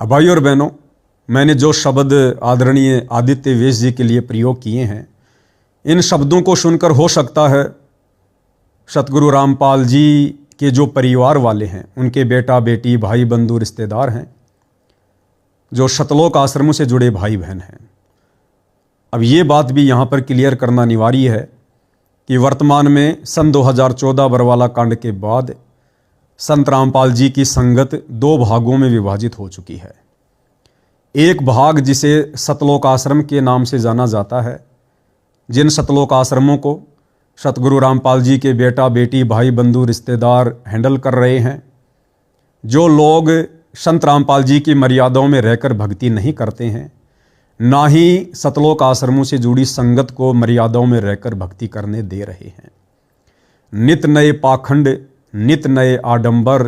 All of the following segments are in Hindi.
अब भाई और बहनों, मैंने जो शब्द आदरणीय आदित्य वेश जी के लिए प्रयोग किए हैं, इन शब्दों को सुनकर हो सकता है सतगुरु रामपाल जी के जो परिवार वाले हैं, उनके बेटा बेटी भाई बंधु रिश्तेदार हैं, जो सतलोक आश्रमों से जुड़े भाई बहन हैं। अब ये बात भी यहाँ पर क्लियर करना अनिवार्य है कि वर्तमान में सन 2014 बरवाला कांड के बाद संत रामपाल जी की संगत दो भागों में विभाजित हो चुकी है। एक भाग जिसे सतलोक आश्रम के नाम से जाना जाता है, जिन सतलोक आश्रमों को सतगुरु रामपाल जी के बेटा बेटी भाई बंधु रिश्तेदार हैंडल कर रहे हैं, जो लोग संत रामपाल जी की मर्यादाओं में रहकर भक्ति नहीं करते हैं, ना ही सतलोक आश्रमों से जुड़ी संगत को मर्यादाओं में रहकर भक्ति करने दे रहे हैं। नित नए पाखंड, नित नए आडंबर,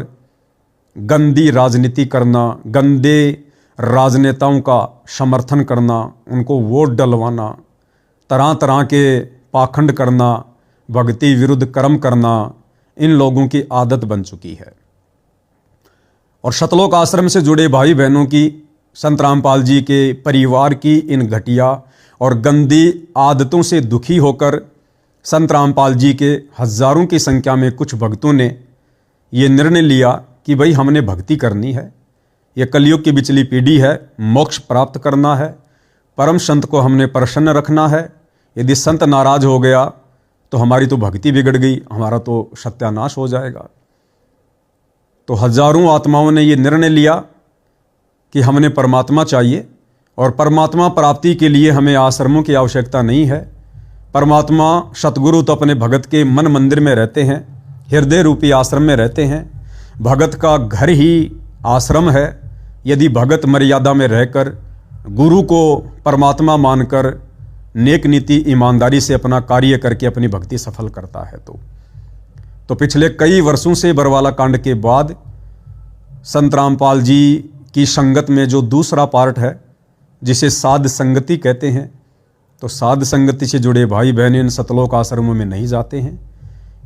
गंदी राजनीति करना, गंदे राजनेताओं का समर्थन करना, उनको वोट डलवाना, तरह तरह के पाखंड करना, भक्ति विरुद्ध कर्म करना, इन लोगों की आदत बन चुकी है। और सतलोक आश्रम से जुड़े भाई बहनों की, संत रामपाल जी के परिवार की इन घटिया और गंदी आदतों से दुखी होकर संत रामपाल जी के हजारों की संख्या में कुछ भक्तों ने ये निर्णय लिया कि भाई हमने भक्ति करनी है, ये कलयुग की बिचली पीढ़ी है, मोक्ष प्राप्त करना है, परम संत को हमने प्रसन्न रखना है। यदि संत नाराज हो गया तो हमारी तो भक्ति बिगड़ गई, हमारा तो सत्यानाश हो जाएगा। तो हजारों आत्माओं ने ये निर्णय लिया कि हमने परमात्मा चाहिए और परमात्मा प्राप्ति के लिए हमें आश्रमों की आवश्यकता नहीं है। परमात्मा सतगुरु तो अपने भगत के मन मंदिर में रहते हैं, हृदय रूपी आश्रम में रहते हैं। भगत का घर ही आश्रम है। यदि भगत मर्यादा में रहकर गुरु को परमात्मा मानकर नेक नीति ईमानदारी से अपना कार्य करके अपनी भक्ति सफल करता है तो पिछले कई वर्षों से बरवाला कांड के बाद संत रामपाल जी की संगत में जो दूसरा पार्ट है, जिसे साध संगति कहते हैं, तो साध संगति से जुड़े भाई बहन इन सतलोक आश्रमों में नहीं जाते हैं।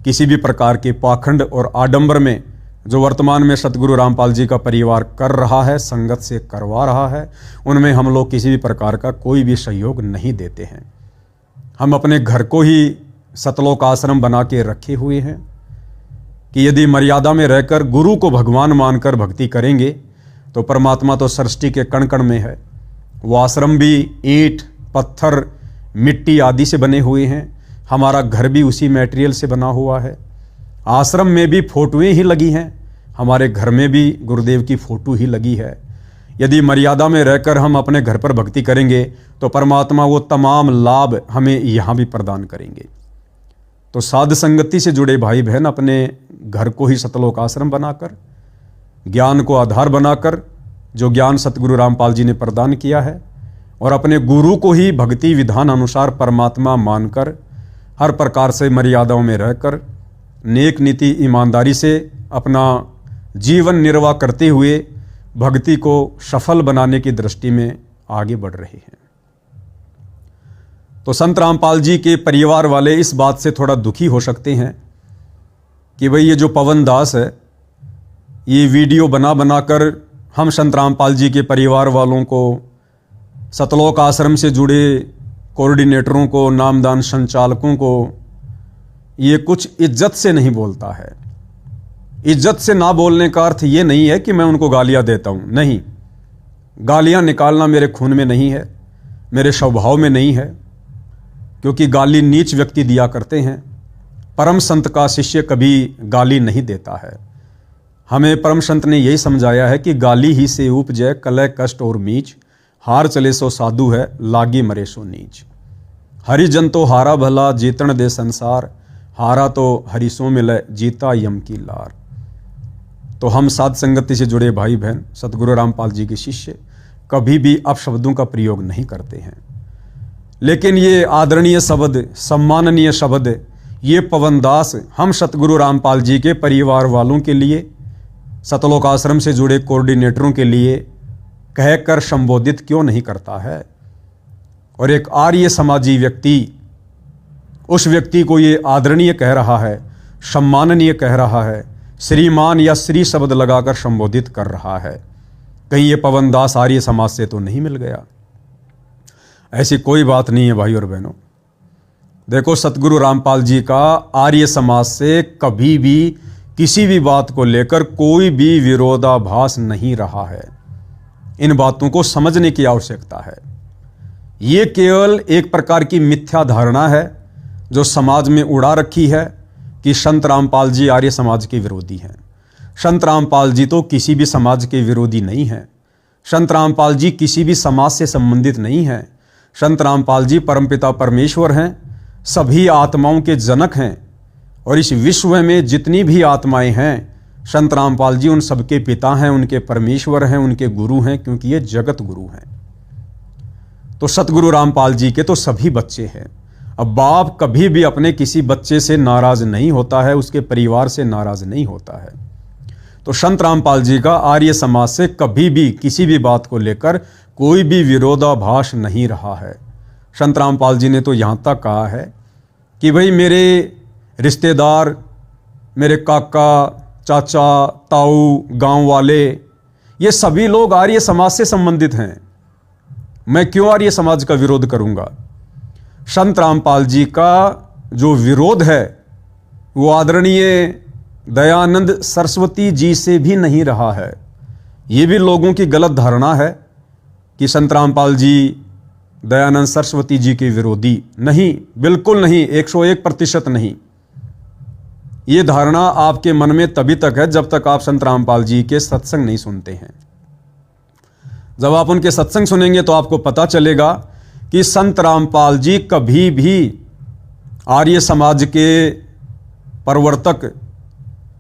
किसी भी प्रकार के पाखंड और आडंबर में जो वर्तमान में सतगुरु रामपाल जी का परिवार कर रहा है, संगत से करवा रहा है, उनमें हम लोग किसी भी प्रकार का कोई भी सहयोग नहीं देते हैं। हम अपने घर को ही सतलोक आश्रम बना के रखे हुए हैं कि यदि मर्यादा में रहकर गुरु को भगवान मानकर भक्ति करेंगे तो परमात्मा तो सृष्टि के कण कण में है। वो आश्रम भी ईंट, पत्थर, मिट्टी आदि से बने हुए हैं। हमारा घर भी उसी मटेरियल से बना हुआ है। आश्रम में भी फोटोएं ही लगी हैं, हमारे घर में भी गुरुदेव की फोटो ही लगी है। यदि मर्यादा में रहकर हम अपने घर पर भक्ति करेंगे तो परमात्मा वो तमाम लाभ हमें यहाँ भी प्रदान करेंगे। तो साध संगति से जुड़े भाई बहन अपने घर को ही सतलोक आश्रम बनाकर, ज्ञान को आधार बनाकर, जो ज्ञान सतगुरु रामपाल जी ने प्रदान किया है, और अपने गुरु को ही भक्ति विधान अनुसार परमात्मा मानकर हर प्रकार से मर्यादाओं में रहकर नेक नीति ईमानदारी से अपना जीवन निर्वाह करते हुए भक्ति को सफल बनाने की दृष्टि में आगे बढ़ रहे हैं। तो संत रामपाल जी के परिवार वाले इस बात से थोड़ा दुखी हो सकते हैं कि भाई ये जो पवन दास है, ये वीडियो बना बनाकर हम संत रामपाल जी के परिवार वालों को, सतलोक आश्रम से जुड़े कोऑर्डिनेटरों को, नामदान संचालकों को, ये कुछ इज्जत से नहीं बोलता है। इज्जत से ना बोलने का अर्थ ये नहीं है कि मैं उनको गालियां देता हूं, नहीं। गालियां निकालना मेरे खून में नहीं है, मेरे स्वभाव में नहीं है, क्योंकि गाली नीच व्यक्ति दिया करते हैं। परम संत का शिष्य कभी गाली नहीं देता है। हमें परम संत ने यही समझाया है कि गाली ही से उपजय कलह कष्ट और मीच, हार चले सो साधु है लागी मरे सो नीच। हरिजन तो हारा भला जीतन दे संसार, हारा तो हरिसों मिले जीता यम की लार। तो हम साध संगति से जुड़े भाई बहन, सतगुरु रामपाल जी के शिष्य कभी भी अपशब्दों का प्रयोग नहीं करते हैं। लेकिन ये आदरणीय शब्द, सम्माननीय शब्द, ये पवन दास हम सतगुरु रामपाल जी के परिवार वालों के लिए, सतलोक आश्रम से जुड़े कोऑर्डिनेटरों के लिए कहकर संबोधित क्यों नहीं करता है? और एक आर्य समाजी व्यक्ति उस व्यक्ति को ये आदरणीय कह रहा है, सम्माननीय कह रहा है, श्रीमान या श्री शब्द लगाकर संबोधित कर रहा है। कहीं ये पवन दास आर्य समाज से तो नहीं मिल गया। ऐसी कोई बात नहीं है भाई और बहनों। देखो, सतगुरु रामपाल जी का आर्य समाज से कभी भी किसी भी बात को लेकर कोई भी विरोधाभास नहीं रहा है। इन बातों को समझने की आवश्यकता है। ये केवल एक प्रकार की मिथ्या धारणा है जो समाज में उड़ा रखी है कि संत रामपाल जी आर्य समाज के विरोधी हैं। संत रामपाल जी तो किसी भी समाज के विरोधी नहीं हैं। संत रामपाल जी किसी भी समाज से संबंधित नहीं हैं। संत रामपाल जी परमपिता परमेश्वर हैं, सभी आत्माओं के जनक हैं, और इस विश्व में जितनी भी आत्माएं हैं, संत रामपाल जी उन सबके पिता हैं, उनके परमेश्वर हैं, उनके गुरु हैं, क्योंकि ये जगत गुरु हैं। तो सतगुरु रामपाल जी के तो सभी बच्चे हैं। अब बाप कभी भी अपने किसी बच्चे से नाराज नहीं होता है, उसके परिवार से नाराज नहीं होता है। तो संत रामपाल जी का आर्य समाज से कभी भी किसी भी बात को लेकर कोई भी विरोधाभास नहीं रहा है। संत रामपाल जी ने तो यहाँ तक कहा है कि भाई मेरे रिश्तेदार, मेरे काका, चाचा, ताऊ, गांव वाले, ये सभी लोग आर्य समाज से संबंधित हैं। मैं क्यों आर्य समाज का विरोध करूंगा? संत रामपाल जी का जो विरोध है वो आदरणीय दयानंद सरस्वती जी से भी नहीं रहा है। ये भी लोगों की गलत धारणा है कि संत रामपाल जी दयानंद सरस्वती जी के विरोधी। नहीं, बिल्कुल नहीं, 101% नहीं। ये धारणा आपके मन में तभी तक है जब तक आप संत रामपाल जी के सत्संग नहीं सुनते हैं। जब आप उनके सत्संग सुनेंगे तो आपको पता चलेगा कि संत रामपाल जी कभी भी आर्य समाज के प्रवर्तक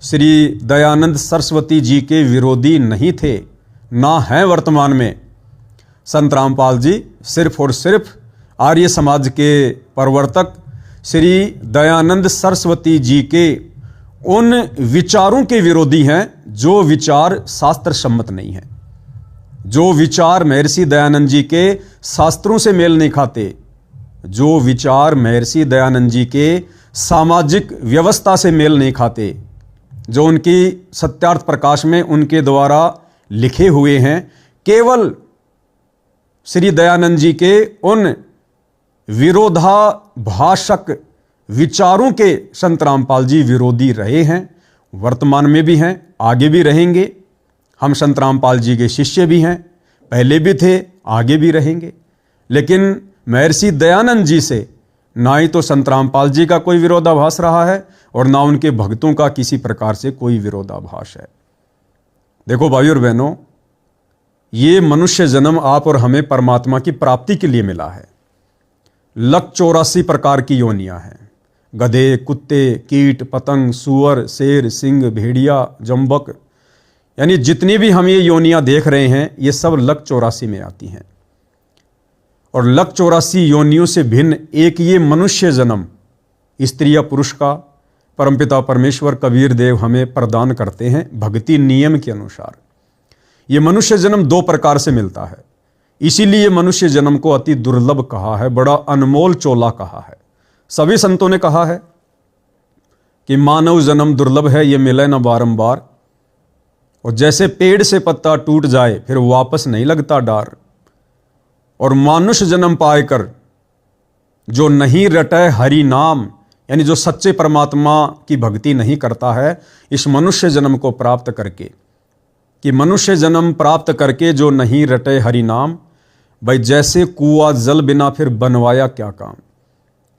श्री दयानंद सरस्वती जी के विरोधी नहीं थे, ना हैं वर्तमान में। संत रामपाल जी सिर्फ और सिर्फ आर्य समाज के प्रवर्तक श्री दयानंद सरस्वती जी के उन विचारों के विरोधी हैं जो विचार शास्त्र सम्मत नहीं है, जो विचार महर्षि दयानंद जी के शास्त्रों से मेल नहीं खाते, जो विचार महर्षि दयानंद जी के सामाजिक व्यवस्था से मेल नहीं खाते, जो उनकी सत्यार्थ प्रकाश में उनके द्वारा लिखे हुए हैं। केवल श्री दयानंद जी के उन विरोधाभाषक विचारों के संत रामपाल जी विरोधी रहे हैं, वर्तमान में भी हैं, आगे भी रहेंगे। हम संत रामपाल जी के शिष्य भी हैं, पहले भी थे, आगे भी रहेंगे। लेकिन महर्षि दयानंद जी से ना ही तो संत रामपाल जी का कोई विरोधाभास रहा है और ना उनके भक्तों का किसी प्रकार से कोई विरोधाभास है। देखो भाइयों और बहनों, ये मनुष्य जन्म आप और हमें परमात्मा की प्राप्ति के लिए मिला है। 184 प्रकार की योनियां हैं। गधे, कुत्ते, कीट, पतंग, सूअर, शेर, सिंह, भेड़िया, जंबक, यानी जितनी भी हम ये योनियां देख रहे हैं ये सब 184 में आती हैं। और 184 योनियों से भिन्न एक ये मनुष्य जन्म स्त्री या पुरुष का परमपिता परमेश्वर कबीर देव हमें प्रदान करते हैं भक्ति नियम के अनुसार। ये मनुष्य जन्म 2 प्रकार से मिलता है, इसीलिए मनुष्य जन्म को अति दुर्लभ कहा है, बड़ा अनमोल चोला कहा है। सभी संतों ने कहा है कि मानव जन्म दुर्लभ है, ये मिले न बारंबार, और जैसे पेड़ से पत्ता टूट जाए फिर वापस नहीं लगता डार। और मानुष जन्म पाएकर जो नहीं रटे हरि नाम, यानी जो सच्चे परमात्मा की भक्ति नहीं करता है, इस मनुष्य जन्म को प्राप्त करके, कि मनुष्य जन्म प्राप्त करके जो नहीं रटे हरि नाम, भाई जैसे कुआं जल बिना फिर बनवाया क्या काम।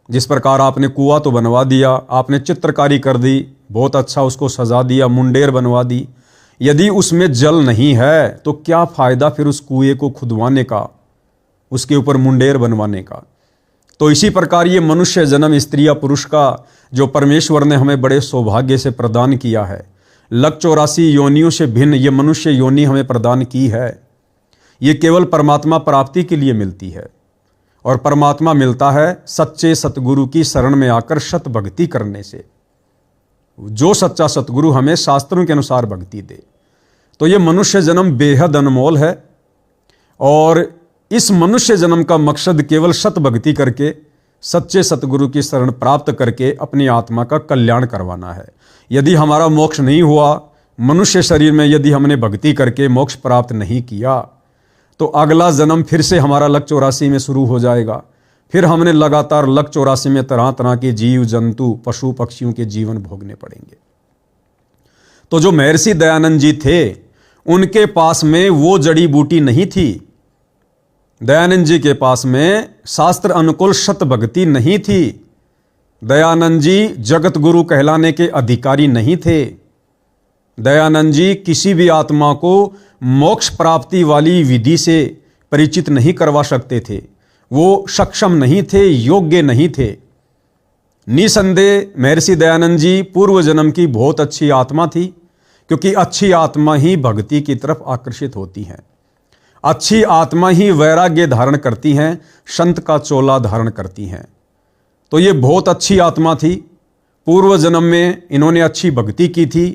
जिस प्रकार आपने कुआं तो बनवा दिया, आपने चित्रकारी कर दी, बहुत अच्छा उसको सजा दिया, मुंडेर बनवा दी, यदि उसमें जल नहीं है तो क्या फायदा फिर उस कुएं को खुदवाने का, उसके ऊपर मुंडेर बनवाने का। तो इसी प्रकार ये मनुष्य जन्म स्त्री या पुरुष का जो परमेश्वर ने हमें बड़े सौभाग्य से प्रदान किया है, 184 योनियों से भिन्न ये मनुष्य योनि हमें प्रदान की है, ये केवल परमात्मा प्राप्ति के लिए मिलती है। और परमात्मा मिलता है सच्चे सतगुरु की शरण में आकर सत भक्ति करने से, जो सच्चा सतगुरु हमें शास्त्रों के अनुसार भक्ति दे। तो ये मनुष्य जन्म बेहद अनमोल है, और इस मनुष्य जन्म का मकसद केवल सत भक्ति करके सच्चे सतगुरु की शरण प्राप्त करके अपनी आत्मा का कल्याण करवाना है। यदि हमारा मोक्ष नहीं हुआ, मनुष्य शरीर में यदि हमने भक्ति करके मोक्ष प्राप्त नहीं किया तो अगला जन्म फिर से हमारा लक 84 में शुरू हो जाएगा। फिर हमने लगातार लक 84 में तरह तरह के जीव जंतु पशु पक्षियों के जीवन भोगने पड़ेंगे। तो जो महर्षि दयानंद जी थे उनके पास में वो जड़ी बूटी नहीं थी। दयानंद जी के पास में शास्त्र अनुकूल शत भक्ति नहीं थी। दयानंद जी जगत गुरु कहलाने के अधिकारी नहीं थे। दयानंद जी किसी भी आत्मा को मोक्ष प्राप्ति वाली विधि से परिचित नहीं करवा सकते थे। वो सक्षम नहीं थे, योग्य नहीं थे। निसंदेह महर्षि दयानंद जी पूर्व जन्म की बहुत अच्छी आत्मा थी, क्योंकि अच्छी आत्मा ही भक्ति की तरफ आकर्षित होती है। अच्छी आत्मा ही वैराग्य धारण करती हैं, संत का चोला धारण करती हैं। तो ये बहुत अच्छी आत्मा थी। पूर्व जन्म में इन्होंने अच्छी भक्ति की थी।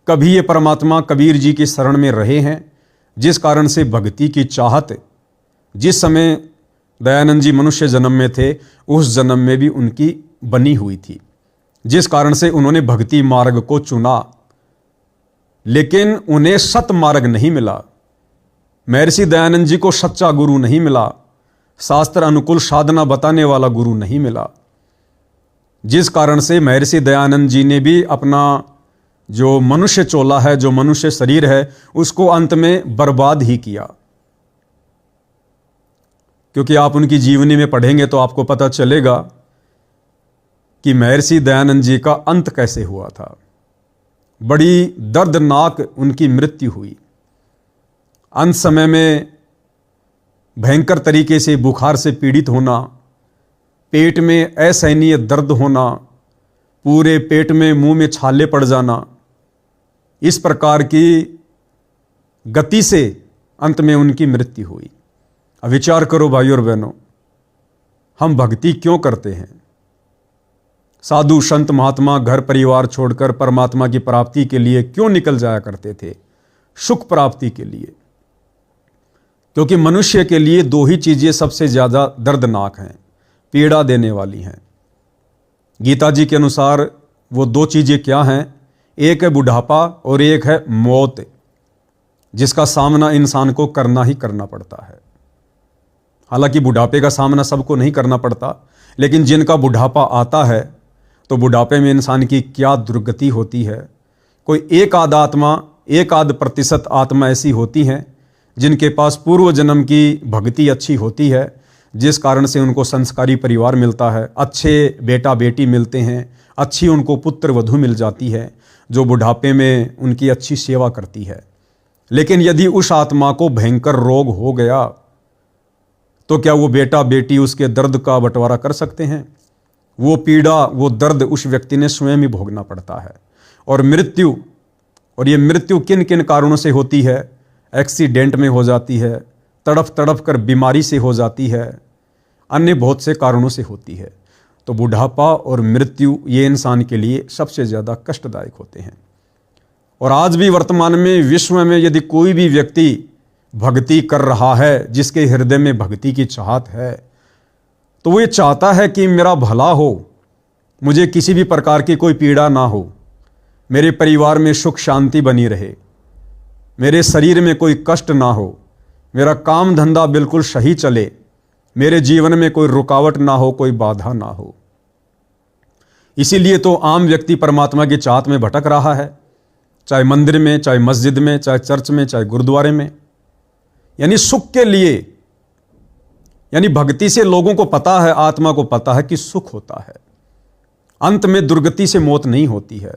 कभी ये परमात्मा कबीर जी की शरण में रहे हैं, जिस कारण से भक्ति की चाहत जिस समय दयानंद जी मनुष्य जन्म में थे उस जन्म में भी उनकी बनी हुई थी, जिस कारण से उन्होंने भक्ति मार्ग को चुना। लेकिन उन्हें सत मार्ग नहीं मिला। महर्षि दयानंद जी को सच्चा गुरु नहीं मिला, शास्त्र अनुकूल साधना बताने वाला गुरु नहीं मिला, जिस कारण से महर्षि दयानंद जी ने भी अपना जो मनुष्य चोला है, जो मनुष्य शरीर है, उसको अंत में बर्बाद ही किया। क्योंकि आप उनकी जीवनी में पढ़ेंगे तो आपको पता चलेगा कि महर्षि दयानंद जी का अंत कैसे हुआ था। बड़ी दर्दनाक उनकी मृत्यु हुई। अंत समय में भयंकर तरीके से बुखार से पीड़ित होना, पेट में असहनीय दर्द होना, पूरे पेट में मुंह में छाले पड़ जाना, इस प्रकार की गति से अंत में उनकी मृत्यु हुई। अब विचार करो भाइयों और बहनों, हम भक्ति क्यों करते हैं? साधु संत महात्मा घर परिवार छोड़कर परमात्मा की प्राप्ति के लिए क्यों निकल जाया करते थे? सुख प्राप्ति के लिए। क्योंकि मनुष्य के लिए दो ही चीजें सबसे ज्यादा दर्दनाक हैं, पीड़ा देने वाली हैं। गीता जी के अनुसार वो दो चीजें क्या हैं? एक है बुढ़ापा और एक है मौत, जिसका सामना इंसान को करना ही करना पड़ता है। हालांकि बुढ़ापे का सामना सबको नहीं करना पड़ता, लेकिन जिनका बुढ़ापा आता है तो बुढ़ापे में इंसान की क्या दुर्गति होती है। कोई एक आध आत्मा, एक आध प्रतिशत आत्मा ऐसी होती हैं जिनके पास पूर्व जन्म की भक्ति अच्छी होती है, जिस कारण से उनको संस्कारी परिवार मिलता है, अच्छे बेटा बेटी मिलते हैं, अच्छी उनको पुत्र वधू मिल जाती है, जो बुढ़ापे में उनकी अच्छी सेवा करती है। लेकिन यदि उस आत्मा को भयंकर रोग हो गया तो क्या वो बेटा बेटी उसके दर्द का बंटवारा कर सकते हैं? वो पीड़ा, वो दर्द उस व्यक्ति ने स्वयं ही भोगना पड़ता है। और मृत्यु, और ये मृत्यु किन किन कारणों से होती है? एक्सीडेंट में हो जाती है, तड़फ तड़फ कर बीमारी से हो जाती है, अन्य बहुत से कारणों से होती है। तो बुढ़ापा और मृत्यु ये इंसान के लिए सबसे ज़्यादा कष्टदायक होते हैं। और आज भी वर्तमान में विश्व में यदि कोई भी व्यक्ति भक्ति कर रहा है, जिसके हृदय में भक्ति की चाहत है, तो वो ये चाहता है कि मेरा भला हो, मुझे किसी भी प्रकार की कोई पीड़ा ना हो, मेरे परिवार में सुख शांति बनी रहे, मेरे शरीर में कोई कष्ट ना हो, मेरा काम धंधा बिल्कुल सही चले, मेरे जीवन में कोई रुकावट ना हो, कोई बाधा ना हो। इसीलिए तो आम व्यक्ति परमात्मा की चाहत में भटक रहा है, चाहे मंदिर में, चाहे मस्जिद में, चाहे चर्च में, चाहे गुरुद्वारे में, यानी सुख के लिए। यानी भक्ति से लोगों को पता है, आत्मा को पता है कि सुख होता है, अंत में दुर्गति से मौत नहीं होती है।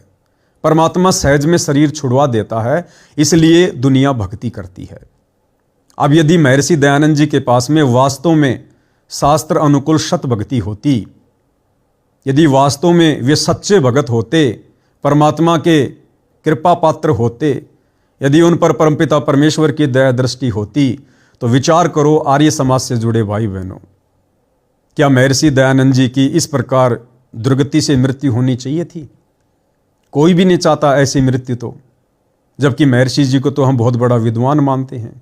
परमात्मा सहज में शरीर छुड़वा देता है, इसलिए दुनिया भक्ति करती है। अब यदि महर्षि दयानंद जी के पास में वास्तव में शास्त्र अनुकूल सत भक्ति होती, यदि वास्तव में वे सच्चे भगत होते, परमात्मा के कृपा पात्र होते, यदि उन पर परमपिता परमेश्वर की दया दृष्टि होती, तो विचार करो आर्य समाज से जुड़े भाई बहनों, क्या महर्षि दयानंद जी की इस प्रकार दुर्गति से मृत्यु होनी चाहिए थी? कोई भी नहीं चाहता ऐसी मृत्यु तो, जबकि महर्षि जी को तो हम बहुत बड़ा विद्वान मानते हैं।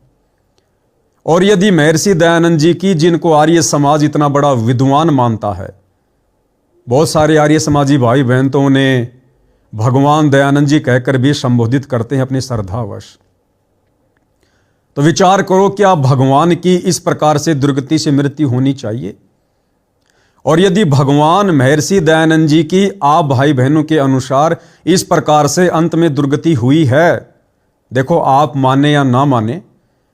और यदि महर्षि दयानंद जी की, जिनको आर्य समाज इतना बड़ा विद्वान मानता है, बहुत सारे आर्य समाजी भाई बहन तो उन्हें भगवान दयानंद जी कहकर भी संबोधित करते हैं अपनी श्रद्धावश। तो विचार करो, क्या भगवान की इस प्रकार से दुर्गति से मृत्यु होनी चाहिए? और यदि भगवान महर्षि दयानंद जी की आप भाई बहनों के अनुसार इस प्रकार से अंत में दुर्गति हुई है, देखो आप माने या ना माने,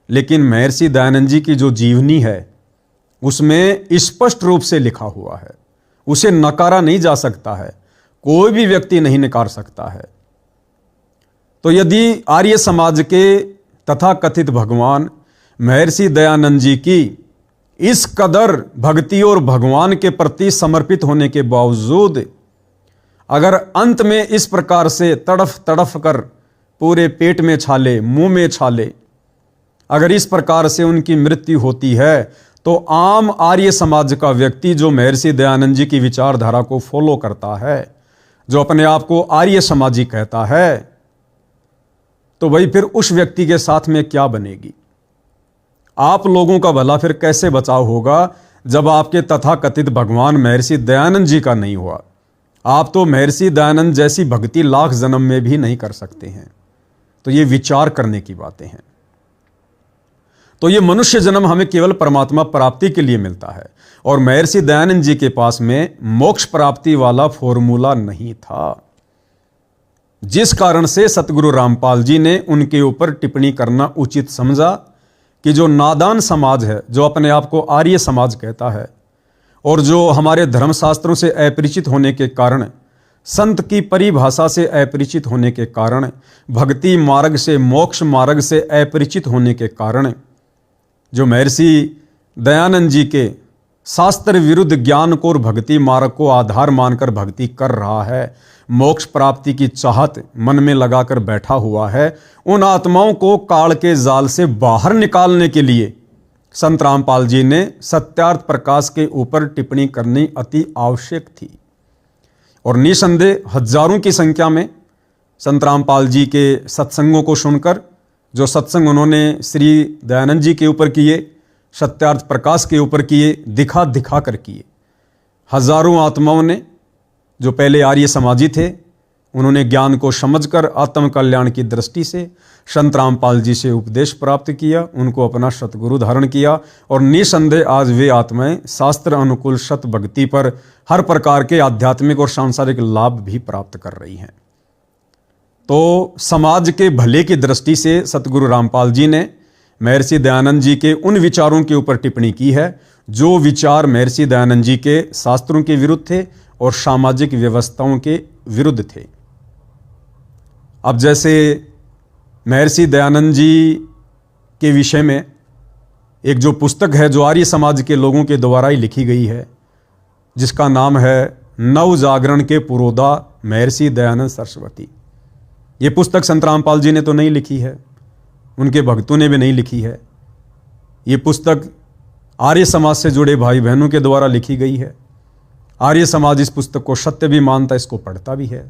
लेकिन महर्षि दयानंद जी की जो जीवनी है उसमें स्पष्ट रूप से लिखा हुआ है, उसे नकारा नहीं जा सकता है, कोई भी व्यक्ति नहीं नकार सकता है। तो यदि आर्य समाज के तथाकथित भगवान महर्षि दयानंद जी की इस कदर भक्ति और भगवान के प्रति समर्पित होने के बावजूद अगर अंत में इस प्रकार से तड़फ तड़फ कर पूरे पेट में छाले, मुंह में छाले, अगर इस प्रकार से उनकी मृत्यु होती है, तो आम आर्य समाज का व्यक्ति जो महर्षि दयानंद जी की विचारधारा को फॉलो करता है, जो अपने आप को आर्य समाजी कहता है, तो भाई फिर उस व्यक्ति के साथ में क्या बनेगी? आप लोगों का भला फिर कैसे बचाव होगा जब आपके तथाकथित भगवान महर्षि दयानंद जी का नहीं हुआ? आप तो महर्षि दयानंद जैसी भक्ति लाख जन्म में भी नहीं कर सकते हैं। तो ये विचार करने की बातें हैं। तो ये मनुष्य जन्म हमें केवल परमात्मा प्राप्ति के लिए मिलता है, और महर्षि दयानंद जी के पास में मोक्ष प्राप्ति वाला फॉर्मूला नहीं था, जिस कारण से सतगुरु रामपाल जी ने उनके ऊपर टिप्पणी करना उचित समझा कि जो नादान समाज है, जो अपने आप को आर्य समाज कहता है और जो हमारे धर्मशास्त्रों से अपरिचित होने के कारण, संत की परिभाषा से अपरिचित होने के कारण, भक्ति मार्ग से, मोक्ष मार्ग से अपरिचित होने के कारण, जो महर्षि दयानंद जी के शास्त्र विरुद्ध ज्ञान को और भक्ति मार्ग को आधार मानकर भक्ति कर रहा है, मोक्ष प्राप्ति की चाहत मन में लगाकर बैठा हुआ है, उन आत्माओं को काल के जाल से बाहर निकालने के लिए संत रामपाल जी ने सत्यार्थ प्रकाश के ऊपर टिप्पणी करनी अति आवश्यक थी। और निसंदेह हजारों की संख्या में संत रामपाल जी के सत्संगों को सुनकर, जो सत्संग उन्होंने श्री दयानंद जी के ऊपर किए, सत्यार्थ प्रकाश के ऊपर किए, दिखा दिखा कर किए, हजारों आत्माओं ने जो पहले आर्य समाजी थे, उन्होंने ज्ञान को समझकर आत्म कल्याण की दृष्टि से संत रामपाल जी से उपदेश प्राप्त किया, उनको अपना सतगुरु धारण किया, और निसंदेह आज वे आत्माएं शास्त्र अनुकूल सत भक्ति पर हर प्रकार के आध्यात्मिक और सांसारिक लाभ भी प्राप्त कर रही हैं। तो समाज के भले की दृष्टि से सतगुरु रामपाल जी ने महर्षि दयानंद जी के उन विचारों के ऊपर टिप्पणी की है जो विचार महर्षि दयानंद जी के शास्त्रों के विरुद्ध थे और सामाजिक व्यवस्थाओं के विरुद्ध थे। अब जैसे महर्षि दयानंद जी के विषय में एक जो पुस्तक है जो आर्य समाज के लोगों के द्वारा ही लिखी गई है, जिसका नाम है नव जागरण के पुरोधा महर्षि दयानंद सरस्वती। ये पुस्तक संत रामपाल जी ने तो नहीं लिखी है, उनके भक्तों ने भी नहीं लिखी है। ये पुस्तक आर्य समाज से जुड़े भाई बहनों के द्वारा लिखी गई है। आर्य समाज इस पुस्तक को सत्य भी मानता, इसको पढ़ता भी है।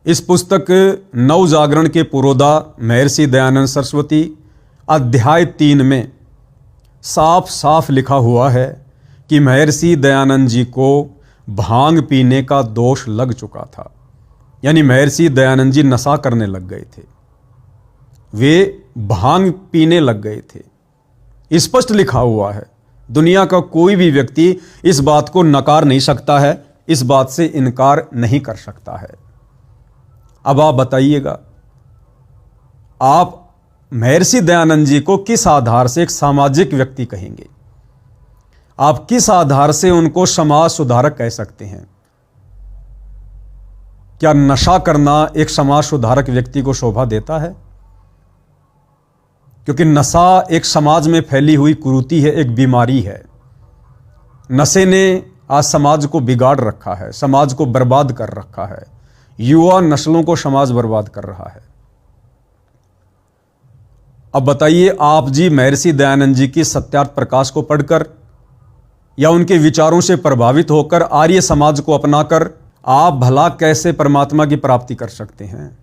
इस पुस्तक नव जागरण के पुरोधा महर्षि दयानंद सरस्वती अध्याय 3 में साफ साफ लिखा हुआ है कि महर्षि दयानंद जी को भांग पीने का दोष लग चुका था, यानी महर्षि दयानंद जी नशा करने लग गए थे, वे भांग पीने लग गए थे। स्पष्ट लिखा हुआ है। दुनिया का कोई भी व्यक्ति इस बात को नकार नहीं सकता है, इस बात से इनकार नहीं कर सकता है। अब आप बताइएगा, आप महर्षि दयानंद जी को किस आधार से एक सामाजिक व्यक्ति कहेंगे? आप किस आधार से उनको समाज सुधारक कह सकते हैं? क्या नशा करना एक समाज सुधारक व्यक्ति को शोभा देता है? क्योंकि नशा एक समाज में फैली हुई कुरीति है, एक बीमारी है। नशे ने आज समाज को बिगाड़ रखा है, समाज को बर्बाद कर रखा है, युवा नस्लों को समाज बर्बाद कर रहा है। अब बताइए, आप जी महर्षि दयानंद जी की सत्यार्थ प्रकाश को पढ़कर या उनके विचारों से प्रभावित होकर आर्य समाज को अपनाकर आप भला कैसे परमात्मा की प्राप्ति कर सकते हैं?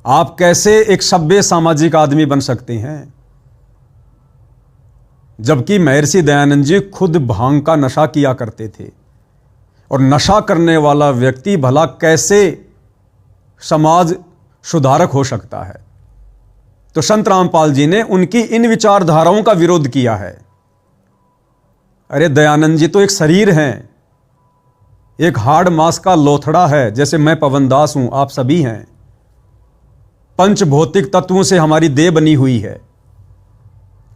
आप कैसे एक सभ्य सामाजिक आदमी बन सकते हैं? जबकि महर्षि दयानंद जी खुद भांग का नशा किया करते थे और नशा करने वाला व्यक्ति भला कैसे समाज सुधारक हो सकता है। तो संत रामपाल जी ने उनकी इन विचारधाराओं का विरोध किया है। अरे दयानंद जी तो एक शरीर हैं, एक हाड़ मांस का लोथड़ा है, जैसे मैं पवन दास हूं, आप सभी हैं। पंच भौतिक तत्वों से हमारी देह बनी हुई है,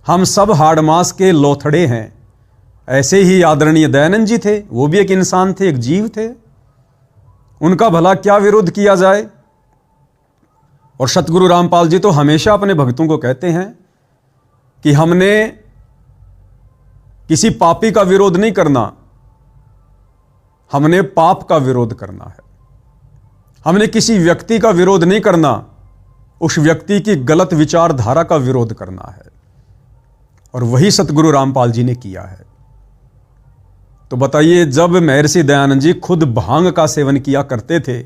हम सब हाड़ मांस के लोथड़े हैं। ऐसे ही आदरणीय दयानंद जी थे, वो भी एक इंसान थे, एक जीव थे। उनका भला क्या विरोध किया जाए। और सतगुरु रामपाल जी तो हमेशा अपने भक्तों को कहते हैं कि हमने किसी पापी का विरोध नहीं करना, हमने पाप का विरोध करना है। हमने किसी व्यक्ति का विरोध नहीं करना, उस व्यक्ति की गलत विचारधारा का विरोध करना है। और वही सतगुरु रामपाल जी ने किया है। तो बताइए, जब महर्षि दयानंद जी खुद भांग का सेवन किया करते थे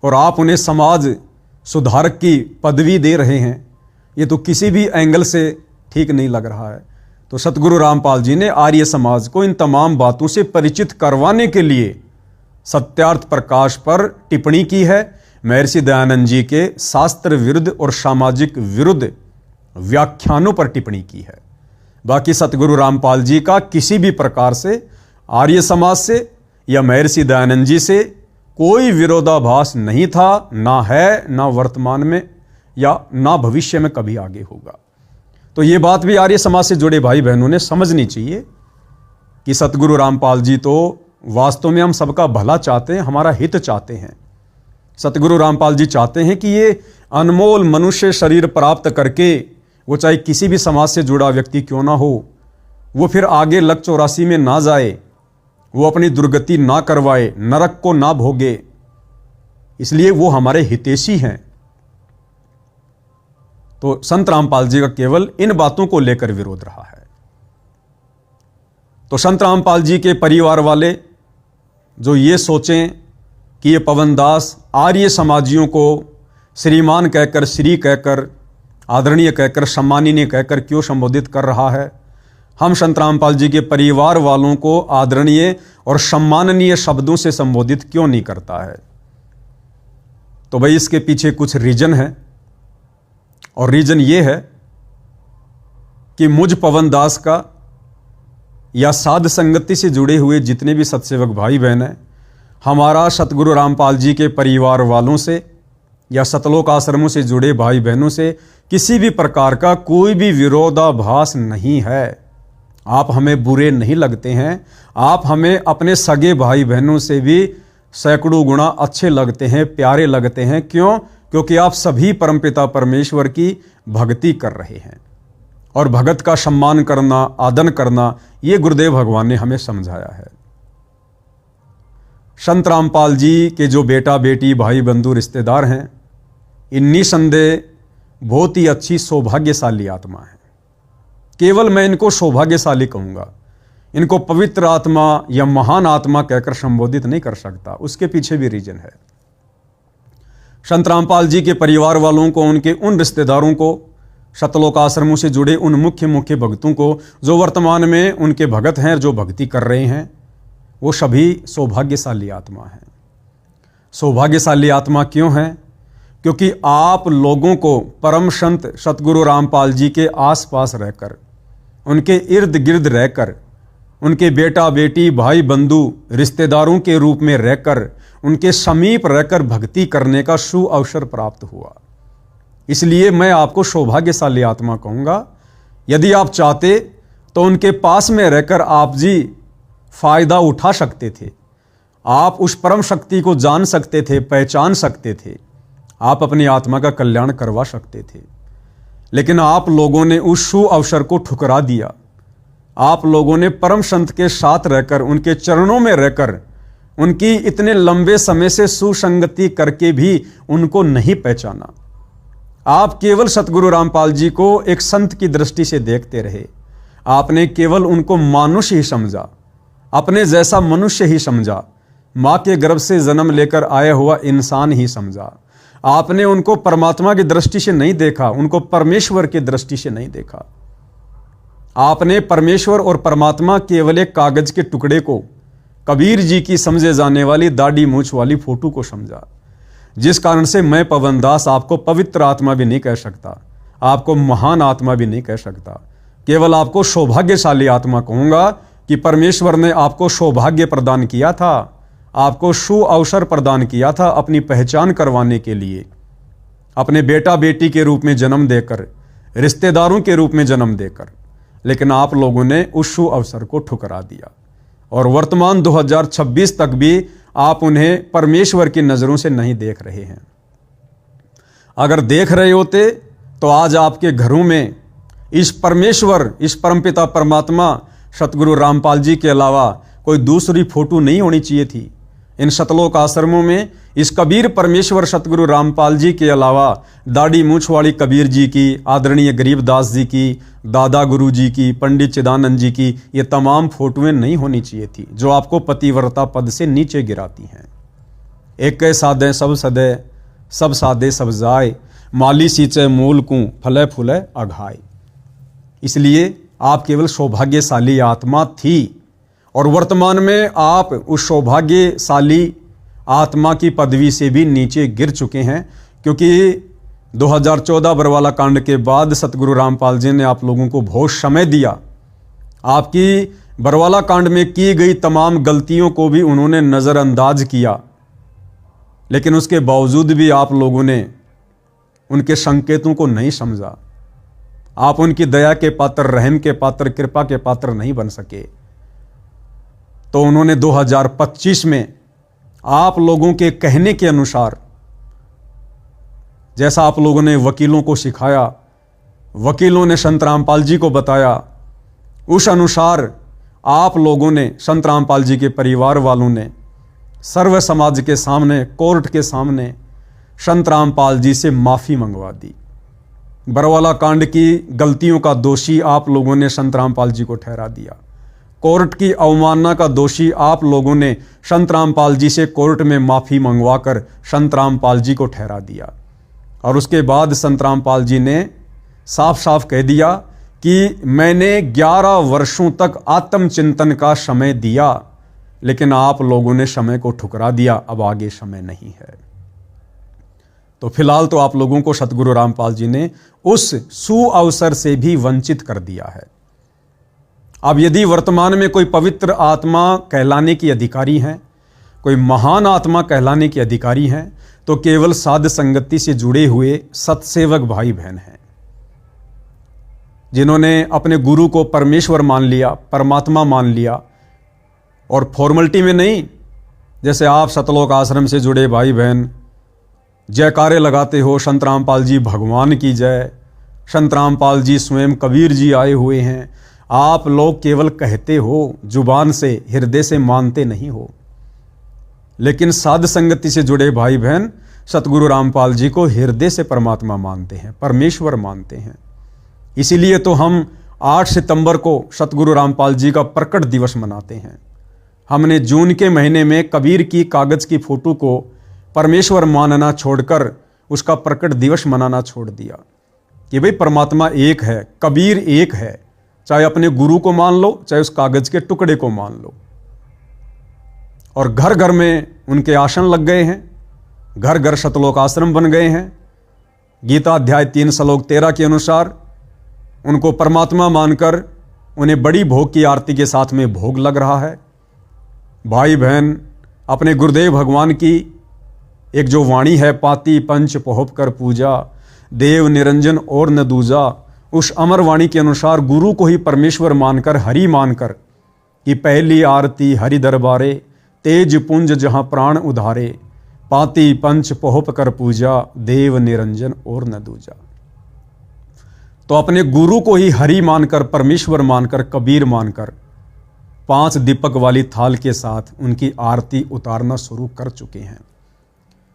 और आप उन्हें समाज सुधारक की पदवी दे रहे हैं, ये तो किसी भी एंगल से ठीक नहीं लग रहा है। तो सतगुरु रामपाल जी ने आर्य समाज को इन तमाम बातों से परिचित करवाने के लिए सत्यार्थ प्रकाश पर टिप्पणी की है। महर्षि दयानंद जी के शास्त्र विरुद्ध और सामाजिक विरुद्ध व्याख्यानों पर टिप्पणी की है। बाकी सतगुरु रामपाल जी का किसी भी प्रकार से आर्य समाज से या महर्षि दयानंद जी से कोई विरोधाभास नहीं था, ना है, ना वर्तमान में या ना भविष्य में कभी आगे होगा। तो ये बात भी आर्य समाज से जुड़े भाई बहनों ने समझनी चाहिए कि सतगुरु रामपाल जी तो वास्तव में हम सबका भला चाहते हैं, हमारा हित चाहते हैं। सतगुरु रामपाल जी चाहते हैं कि ये अनमोल मनुष्य शरीर प्राप्त करके, वो चाहे किसी भी समाज से जुड़ा व्यक्ति क्यों ना हो, वो फिर आगे लक 84 में ना जाए, वो अपनी दुर्गति ना करवाए, नरक को ना भोगे। इसलिए वो हमारे हितैषी हैं। तो संत रामपाल जी का केवल इन बातों को लेकर विरोध रहा है। तो संत रामपाल जी के परिवार वाले जो ये सोचें कि ये पवन दास आर्य समाजियों को श्रीमान कहकर, श्री कहकर, आदरणीय कहकर, सम्माननीय कहकर क्यों संबोधित कर रहा है, हम संत रामपाल जी के परिवार वालों को आदरणीय और सम्माननीय शब्दों से संबोधित क्यों नहीं करता है। तो भाई इसके पीछे कुछ रीजन है। और रीजन ये है कि मुझ पवन दास का या साध संगति से जुड़े हुए जितने भी सत्सेवक भाई बहन हैं, हमारा सतगुरु रामपाल जी के परिवार वालों से या सतलोक आश्रमों से जुड़े भाई बहनों से किसी भी प्रकार का कोई भी विरोधाभास नहीं है। आप हमें बुरे नहीं लगते हैं, आप हमें अपने सगे भाई बहनों से भी सैकड़ों गुना अच्छे लगते हैं, प्यारे लगते हैं। क्यों? क्योंकि आप सभी परमपिता परमेश्वर की भक्ति कर रहे हैं। और भगत का सम्मान करना, आदर करना, ये गुरुदेव भगवान ने हमें समझाया है। संत रामपाल जी के जो बेटा बेटी, भाई बंधु, रिश्तेदार हैं, इन निसंदेह बहुत ही अच्छी सौभाग्यशाली आत्मा है। केवल मैं इनको सौभाग्यशाली कहूँगा, इनको पवित्र आत्मा या महान आत्मा कहकर संबोधित नहीं कर सकता। उसके पीछे भी रीजन है। संत रामपाल जी के परिवार वालों को, उनके उन रिश्तेदारों को, सतलोक आश्रमों से जुड़े उन मुख्य भक्तों को जो वर्तमान में उनके भगत हैं, जो भक्ति कर रहे हैं, वो सभी सौभाग्यशाली आत्मा हैं। सौभाग्यशाली आत्मा क्यों है? क्योंकि आप लोगों को परम संत सतगुरु रामपाल जी के आसपास रहकर, उनके इर्द गिर्द रहकर, उनके बेटा बेटी, भाई बंधु, रिश्तेदारों के रूप में रहकर, उनके समीप रहकर भक्ति करने का सुअवसर प्राप्त हुआ। इसलिए मैं आपको सौभाग्यशाली आत्मा कहूँगा। यदि आप चाहते तो उनके पास में रहकर आप जी फायदा उठा सकते थे, आप उस परम शक्ति को जान सकते थे, पहचान सकते थे, आप अपनी आत्मा का कल्याण करवा सकते थे। लेकिन आप लोगों ने उस सुअवसर को ठुकरा दिया। आप लोगों ने परम संत के साथ रहकर, उनके चरणों में रहकर, उनकी इतने लंबे समय से सुसंगति करके भी उनको नहीं पहचाना। आप केवल सतगुरु रामपाल जी को एक संत की दृष्टि से देखते रहे। आपने केवल उनको मानुष ही समझा, अपने जैसा मनुष्य ही समझा, माँ के गर्भ से जन्म लेकर आया हुआ इंसान ही समझा। आपने उनको परमात्मा की दृष्टि से नहीं देखा, उनको परमेश्वर की दृष्टि से नहीं देखा। आपने परमेश्वर और परमात्मा केवल एक कागज के टुकड़े को, कबीर जी की समझे जाने वाली दाढ़ी मूछ वाली फोटो को समझा, जिस कारण से मैं पवन दास आपको पवित्र आत्मा भी नहीं कह सकता, आपको महान आत्मा भी नहीं कह सकता, केवल आपको सौभाग्यशाली आत्मा कहूंगा कि परमेश्वर ने आपको सौभाग्य प्रदान किया था, आपको सु अवसर प्रदान किया था अपनी पहचान करवाने के लिए, अपने बेटा बेटी के रूप में जन्म देकर, रिश्तेदारों के रूप में जन्म देकर, लेकिन आप लोगों ने उस सु अवसर को ठुकरा दिया और वर्तमान 2026 तक भी आप उन्हें परमेश्वर की नजरों से नहीं देख रहे हैं। अगर देख रहे होते तो आज आपके घरों में इस परमेश्वर, इस परमपिता परमात्मा सतगुरु रामपाल जी के अलावा कोई दूसरी फोटो नहीं होनी चाहिए थी। इन सतलोक आश्रमों में इस कबीर परमेश्वर सतगुरु रामपाल जी के अलावा दाढ़ी मूछ वाली कबीर जी की, आदरणीय गरीबदास जी की, दादा गुरु जी की, पंडित चिदानंद जी की, ये तमाम फोटोएं नहीं होनी चाहिए थी जो आपको पतिव्रता पद से नीचे गिराती हैं। एक सादे सब सदे, सब सादे सब जाए, माली सींचे मूल को, फले फूले अघाए। इसलिए आप केवल सौभाग्यशाली आत्मा थी और वर्तमान में आप उस सौभाग्यशाली आत्मा की पदवी से भी नीचे गिर चुके हैं, क्योंकि 2014 बरवाला कांड के बाद सतगुरु रामपाल जी ने आप लोगों को बहुत समय दिया। आपकी बरवाला कांड में की गई तमाम गलतियों को भी उन्होंने नज़रअंदाज किया, लेकिन उसके बावजूद भी आप लोगों ने उनके संकेतों को नहीं समझा। आप उनकी दया के पात्र, रहम के पात्र, कृपा के पात्र नहीं बन सके। तो उन्होंने 2025 में आप लोगों के कहने के अनुसार, जैसा आप लोगों ने वकीलों को सिखाया, वकीलों ने संत रामपाल जी को बताया, उस अनुसार आप लोगों ने, संत रामपाल जी के परिवार वालों ने सर्व समाज के सामने, कोर्ट के सामने संत रामपाल जी से माफ़ी मंगवा दी। बरवाला कांड की गलतियों का दोषी आप लोगों ने संत रामपाल जी को ठहरा दिया। कोर्ट की अवमानना का दोषी आप लोगों ने संत रामपाल जी से कोर्ट में माफ़ी मंगवाकर संत रामपाल जी को ठहरा दिया। और उसके बाद संत रामपाल जी ने साफ साफ कह दिया कि मैंने 11 वर्षों तक आत्मचिंतन का समय दिया, लेकिन आप लोगों ने समय को ठुकरा दिया, अब आगे समय नहीं है। तो फिलहाल तो आप लोगों को सतगुरु रामपाल जी ने उस सु अवसर से भी वंचित कर दिया है। अब यदि वर्तमान में कोई पवित्र आत्मा कहलाने की अधिकारी हैं, कोई महान आत्मा कहलाने की अधिकारी हैं, तो केवल साध संगति से जुड़े हुए सत्सेवक भाई बहन हैं, जिन्होंने अपने गुरु को परमेश्वर मान लिया, परमात्मा मान लिया, और फॉर्मेलिटी में नहीं, जैसे आप सतलोक आश्रम से जुड़े भाई बहन जयकारे लगाते हो, संत रामपाल जी भगवान की जय, संत रामपाल जी स्वयं कबीर जी आए हुए हैं, आप लोग केवल कहते हो जुबान से, हृदय से मानते नहीं हो। लेकिन साध संगति से जुड़े भाई बहन सतगुरु रामपाल जी को हृदय से परमात्मा मानते हैं, परमेश्वर मानते हैं। इसीलिए तो हम 8 सितंबर को सतगुरु रामपाल जी का प्रकट दिवस मनाते हैं। हमने जून के महीने में कबीर की कागज की फोटो को परमेश्वर मानना छोड़कर उसका प्रकट दिवस मनाना छोड़ दिया कि भाई परमात्मा एक है, कबीर एक है, चाहे अपने गुरु को मान लो, चाहे उस कागज के टुकड़े को मान लो। और घर घर में उनके आसन लग गए हैं, घर घर सतलोक आश्रम बन गए हैं। गीता अध्याय 3 श्लोक 13 के अनुसार उनको परमात्मा मानकर उन्हें बड़ी भोग की आरती के साथ में भोग लग रहा है। भाई बहन अपने गुरुदेव भगवान की एक जो वाणी है, पाती पंच पोहप कर पूजा, देव निरंजन और न दूजा, उस अमर वाणी के अनुसार गुरु को ही परमेश्वर मानकर, हरि मानकर कि पहली आरती हरि दरबारे, तेज पुंज जहां प्राण उधारे, पाती पंच पोहप कर पूजा, देव निरंजन और न दूजा। तो अपने गुरु को ही हरि मानकर, परमेश्वर मानकर, कबीर मानकर 5 दीपक वाली थाल के साथ उनकी आरती उतारना शुरू कर चुके हैं।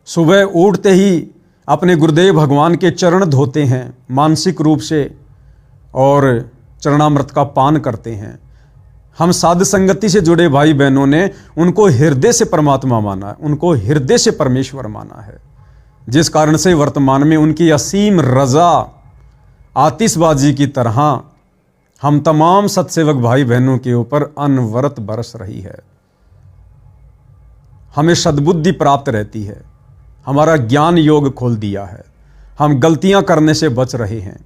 सुबह उठते ही अपने गुरुदेव भगवान के चरण धोते हैं मानसिक रूप से और चरणामृत का पान करते हैं। हम साध संगति से जुड़े भाई बहनों ने उनको हृदय से परमात्मा माना है, उनको हृदय से परमेश्वर माना है, जिस कारण से वर्तमान में उनकी असीम रजा आतिशबाजी की तरह हम तमाम सत्सेवक भाई बहनों के ऊपर अनवरत बरस रही है। हमें सद्बुद्धि प्राप्त रहती है, हमारा ज्ञान योग खोल दिया है, हम गलतियां करने से बच रहे हैं,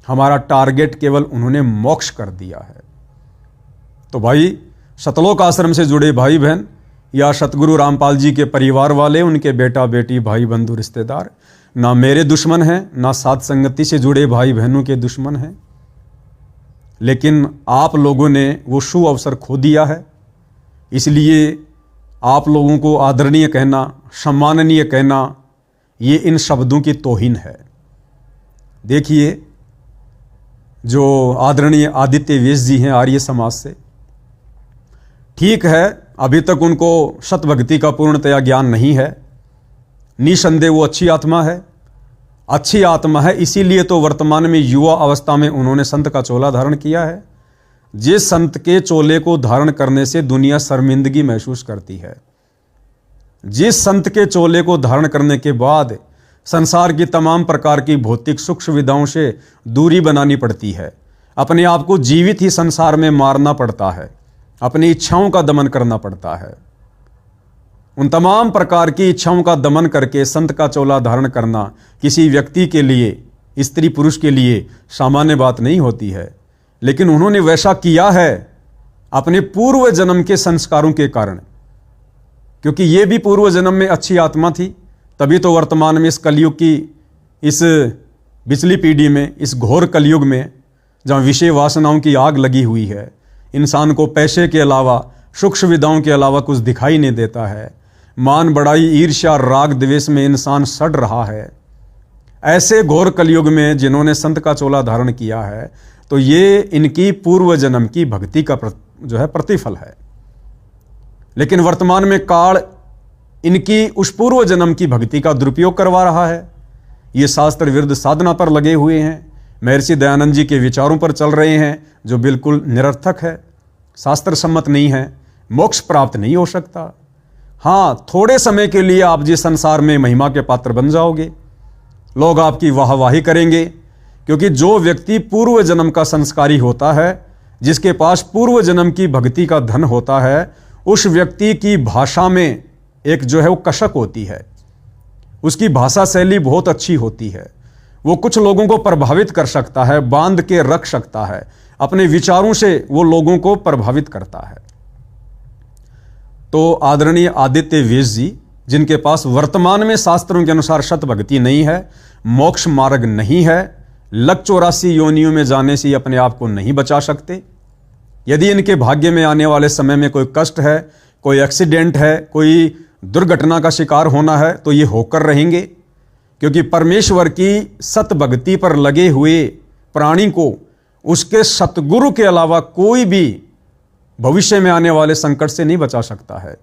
हमारा टारगेट केवल उन्होंने मोक्ष कर दिया है। तो भाई, सतलोक आश्रम से जुड़े भाई बहन या सतगुरु रामपाल जी के परिवार वाले, उनके बेटा बेटी, भाई बंधु रिश्तेदार, ना मेरे दुश्मन हैं, ना साथ संगति से जुड़े भाई बहनों के दुश्मन हैं, लेकिन आप लोगों ने वो शुभ अवसर खो दिया है। इसलिए आप लोगों को आदरणीय कहना, सम्माननीय कहना, ये इन शब्दों की तौहीन है। देखिए, जो आदरणीय आदित्य वेश जी हैं आर्य समाज से, ठीक है, अभी तक उनको सत भक्ति का पूर्णतया ज्ञान नहीं है, निसंदेह वो अच्छी आत्मा है, अच्छी आत्मा है। इसीलिए तो वर्तमान में युवा अवस्था में उन्होंने संत का चोला धारण किया है। जिस संत के चोले को धारण करने से दुनिया शर्मिंदगी महसूस करती है, जिस संत के चोले को धारण करने के बाद संसार की तमाम प्रकार की भौतिक सुख सुविधाओं से दूरी बनानी पड़ती है, अपने आप को जीवित ही संसार में मारना पड़ता है, अपनी इच्छाओं का दमन करना पड़ता है, उन तमाम प्रकार की इच्छाओं का दमन करके संत का चोला धारण करना किसी व्यक्ति के लिए, स्त्री पुरुष के लिए सामान्य बात नहीं होती है। लेकिन उन्होंने वैसा किया है अपने पूर्व जन्म के संस्कारों के कारण, क्योंकि ये भी पूर्व जन्म में अच्छी आत्मा थी, तभी तो वर्तमान में इस कलयुग की, इस पिछली पीढ़ी में, इस घोर कलयुग में, जहाँ विषय वासनाओं की आग लगी हुई है, इंसान को पैसे के अलावा, सुख सुविधाओं के अलावा कुछ दिखाई नहीं देता है, मान बढ़ाई, ईर्ष्या, राग द्वेष में इंसान सड़ रहा है। ऐसे घोर कलयुग में जिन्होंने संत का चोला धारण किया है, तो ये इनकी पूर्व जन्म की भक्ति का जो है प्रतिफल है। लेकिन वर्तमान में काल इनकी उस पूर्व जन्म की भक्ति का दुरुपयोग करवा रहा है। ये शास्त्र विरुद्ध साधना पर लगे हुए हैं, महर्षि दयानंद जी के विचारों पर चल रहे हैं, जो बिल्कुल निरर्थक है, शास्त्र सम्मत नहीं है, मोक्ष प्राप्त नहीं हो सकता। हाँ, थोड़े समय के लिए आप जिस संसार में महिमा के पात्र बन जाओगे, लोग आपकी वाहवाही करेंगे, क्योंकि जो व्यक्ति पूर्व जन्म का संस्कारी होता है, जिसके पास पूर्व जन्म की भक्ति का धन होता है, उस व्यक्ति की भाषा में एक जो है वो कशक होती है, उसकी भाषा शैली बहुत अच्छी होती है, वो कुछ लोगों को प्रभावित कर सकता है, बांध के रख सकता है, अपने विचारों से वो लोगों को प्रभावित करता है। तो आदरणीय आदित्य वेश जी, जिनके पास वर्तमान में शास्त्रों के अनुसार सत भक्ति नहीं है, मोक्ष मार्ग नहीं है, लक 84 योनियों में जाने से अपने आप को नहीं बचा सकते। यदि इनके भाग्य में आने वाले समय में कोई कष्ट है, कोई एक्सीडेंट है, कोई दुर्घटना का शिकार होना है, तो ये होकर रहेंगे, क्योंकि परमेश्वर की सत भक्ति पर लगे हुए प्राणी को उसके सतगुरु के अलावा कोई भी भविष्य में आने वाले संकट से नहीं बचा सकता है।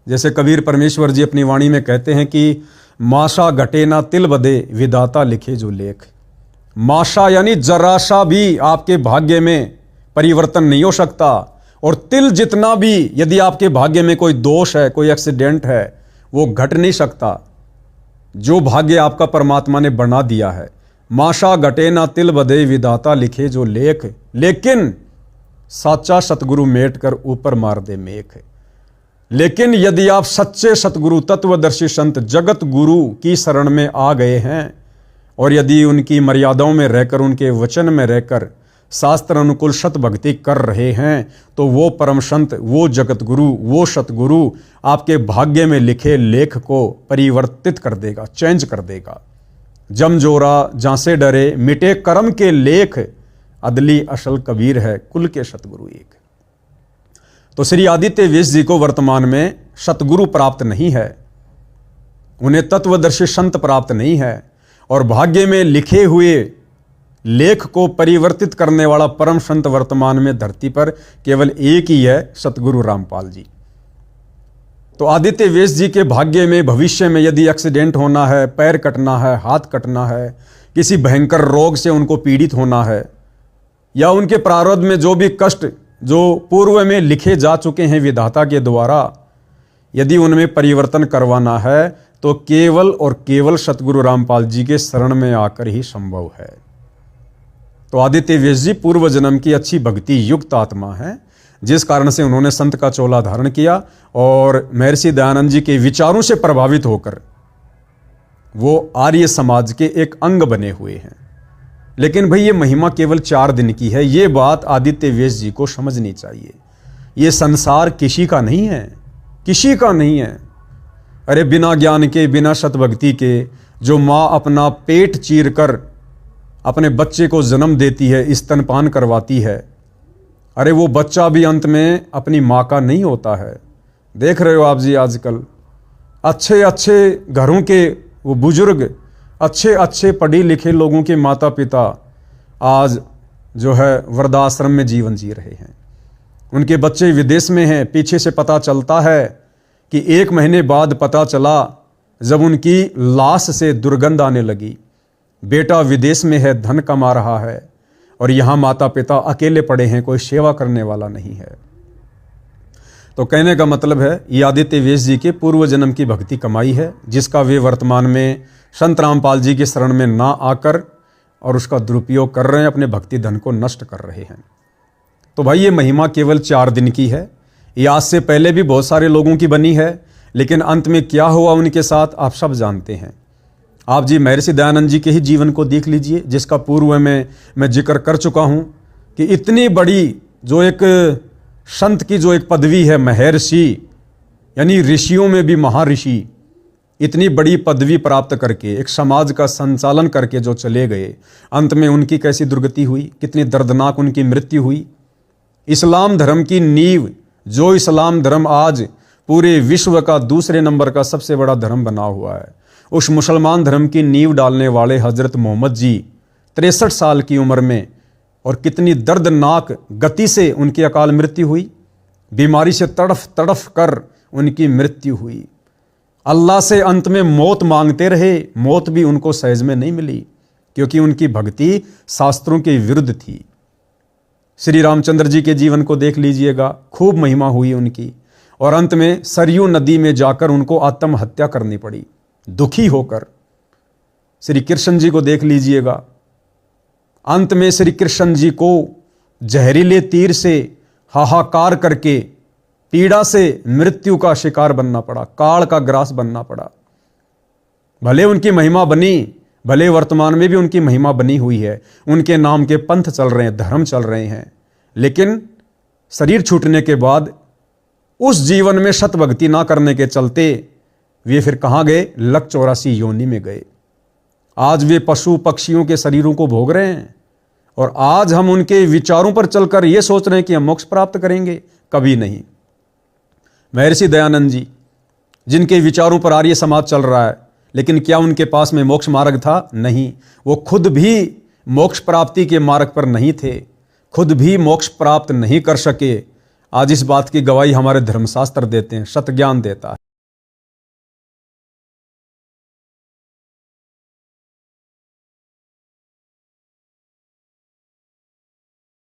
जैसे कबीर परमेश्वर जी अपनी वाणी में कहते हैं कि माशा घटे ना तिल बदे, विधाता लिखे जो लेख। माशा यानी जरा सा भी आपके भाग्य में परिवर्तन नहीं हो सकता, और तिल जितना भी यदि आपके भाग्य में कोई दोष है, कोई एक्सीडेंट है, वो घट नहीं सकता। जो भाग्य आपका परमात्मा ने बना दिया है, माशा घटे ना तिल बदे, विधाता लिखे जो लेख। लेकिन साचा सतगुरु मेट कर ऊपर मार दे मेख। लेकिन यदि आप सच्चे सतगुरु तत्वदर्शी संत जगत गुरु की शरण में आ गए हैं, और यदि उनकी मर्यादाओं में रहकर, उनके वचन में रहकर शास्त्र अनुकूल सत भक्ति कर रहे हैं, तो वो परम संत, वो जगत गुरु, वो सतगुरु आपके भाग्य में लिखे लेख को परिवर्तित कर देगा, चेंज कर देगा। जम जोरा जहाँ से डरे, मिटे कर्म के लेख, अदली असल कबीर है, कुल के सतगुरु एक। तो श्री आदित्य वेश जी को वर्तमान में सतगुरु प्राप्त नहीं है, उन्हें तत्वदर्शी संत प्राप्त नहीं है, और भाग्य में लिखे हुए लेख को परिवर्तित करने वाला परम संत वर्तमान में धरती पर केवल एक ही है, सतगुरु रामपाल जी। तो आदित्य वेश जी के भाग्य में भविष्य में यदि एक्सीडेंट होना है, पैर कटना है, हाथ कटना है, किसी भयंकर रोग से उनको पीड़ित होना है, या उनके प्रारब्ध में जो भी कष्ट जो पूर्व में लिखे जा चुके हैं विधाता के द्वारा, यदि उनमें परिवर्तन करवाना है, तो केवल और केवल सतगुरु रामपाल जी के शरण में आकर ही संभव है। तो आदित्य वेश जी पूर्व जन्म की अच्छी भक्ति युक्त आत्मा है, जिस कारण से उन्होंने संत का चोला धारण किया और महर्षि दयानंद जी के विचारों से प्रभावित होकर वो आर्य समाज के एक अंग बने हुए हैं। लेकिन भाई ये महिमा केवल 4 दिन की है, ये बात आदित्य वेश जी को समझनी चाहिए। ये संसार किसी का नहीं है, किसी का नहीं है। अरे बिना ज्ञान के, बिना सतभक्ति के जो माँ अपना पेट चीर कर अपने बच्चे को जन्म देती है, स्तनपान करवाती है, अरे वो बच्चा भी अंत में अपनी माँ का नहीं होता है। देख रहे हो आप जी आजकल अच्छे अच्छे घरों के वो बुजुर्ग, अच्छे अच्छे पढ़े लिखे लोगों के माता पिता आज जो है वृद्धाश्रम में जीवन जी रहे हैं। उनके बच्चे विदेश में हैं। पीछे से पता चलता है कि 1 महीने बाद पता चला जब उनकी लाश से दुर्गंध आने लगी, बेटा विदेश में है, धन कमा रहा है और यहाँ माता पिता अकेले पड़े हैं, कोई सेवा करने वाला नहीं है। तो कहने का मतलब है ये आदित्य वेश जी के पूर्व जन्म की भक्ति कमाई है, जिसका वे वर्तमान में संत रामपाल जी के शरण में ना आकर और उसका दुरुपयोग कर रहे हैं, अपने भक्ति धन को नष्ट कर रहे हैं। तो भाई ये महिमा केवल 4 दिन की है। ये आज से पहले भी बहुत सारे लोगों की बनी है, लेकिन अंत में क्या हुआ उनके साथ आप सब जानते हैं। आप जी महर्षि दयानंद जी के ही जीवन को देख लीजिए, जिसका पूर्व में मैं जिक्र कर चुका हूँ कि इतनी बड़ी जो एक संत की जो एक पदवी है महर्षि, यानी ऋषियों में भी महर्षि, इतनी बड़ी पदवी प्राप्त करके एक समाज का संचालन करके जो चले गए, अंत में उनकी कैसी दुर्गति हुई, कितनी दर्दनाक उनकी मृत्यु हुई। इस्लाम धर्म की नींव, जो इस्लाम धर्म आज पूरे विश्व का दूसरे नंबर का सबसे बड़ा धर्म बना हुआ है, उस मुसलमान धर्म की नींव डालने वाले हजरत मोहम्मद जी 63 साल की उम्र में, और कितनी दर्दनाक गति से उनकी अकाल मृत्यु हुई। बीमारी से तड़फ तड़फ कर उनकी मृत्यु हुई। अल्लाह से अंत में मौत मांगते रहे, मौत भी उनको सहज में नहीं मिली, क्योंकि उनकी भक्ति शास्त्रों के विरुद्ध थी। श्री रामचंद्र जी के जीवन को देख लीजिएगा, खूब महिमा हुई उनकी, और अंत में सरयू नदी में जाकर उनको आत्महत्या करनी पड़ी दुखी होकर। श्री कृष्ण जी को देख लीजिएगा, अंत में श्री कृष्ण जी को जहरीले तीर से हाहाकार करके पीड़ा से मृत्यु का शिकार बनना पड़ा, काल का ग्रास बनना पड़ा। भले उनकी महिमा बनी, भले वर्तमान में भी उनकी महिमा बनी हुई है, उनके नाम के पंथ चल रहे हैं, धर्म चल रहे हैं, लेकिन शरीर छूटने के बाद उस जीवन में सतभक्ति ना करने के चलते वे फिर कहाँ गए? लक 84 योनि में गए। आज वे पशु पक्षियों के शरीरों को भोग रहे हैं, और आज हम उनके विचारों पर चलकर ये सोच रहे हैं कि हम मोक्ष प्राप्त करेंगे। कभी नहीं। महर्षि दयानंद जी, जिनके विचारों पर आर्य समाज चल रहा है, लेकिन क्या उनके पास में मोक्ष मार्ग था? नहीं। वो खुद भी मोक्ष प्राप्ति के मार्ग पर नहीं थे, खुद भी मोक्ष प्राप्त नहीं कर सके। आज इस बात की गवाही हमारे धर्मशास्त्र देते हैं, सत ज्ञान देता है।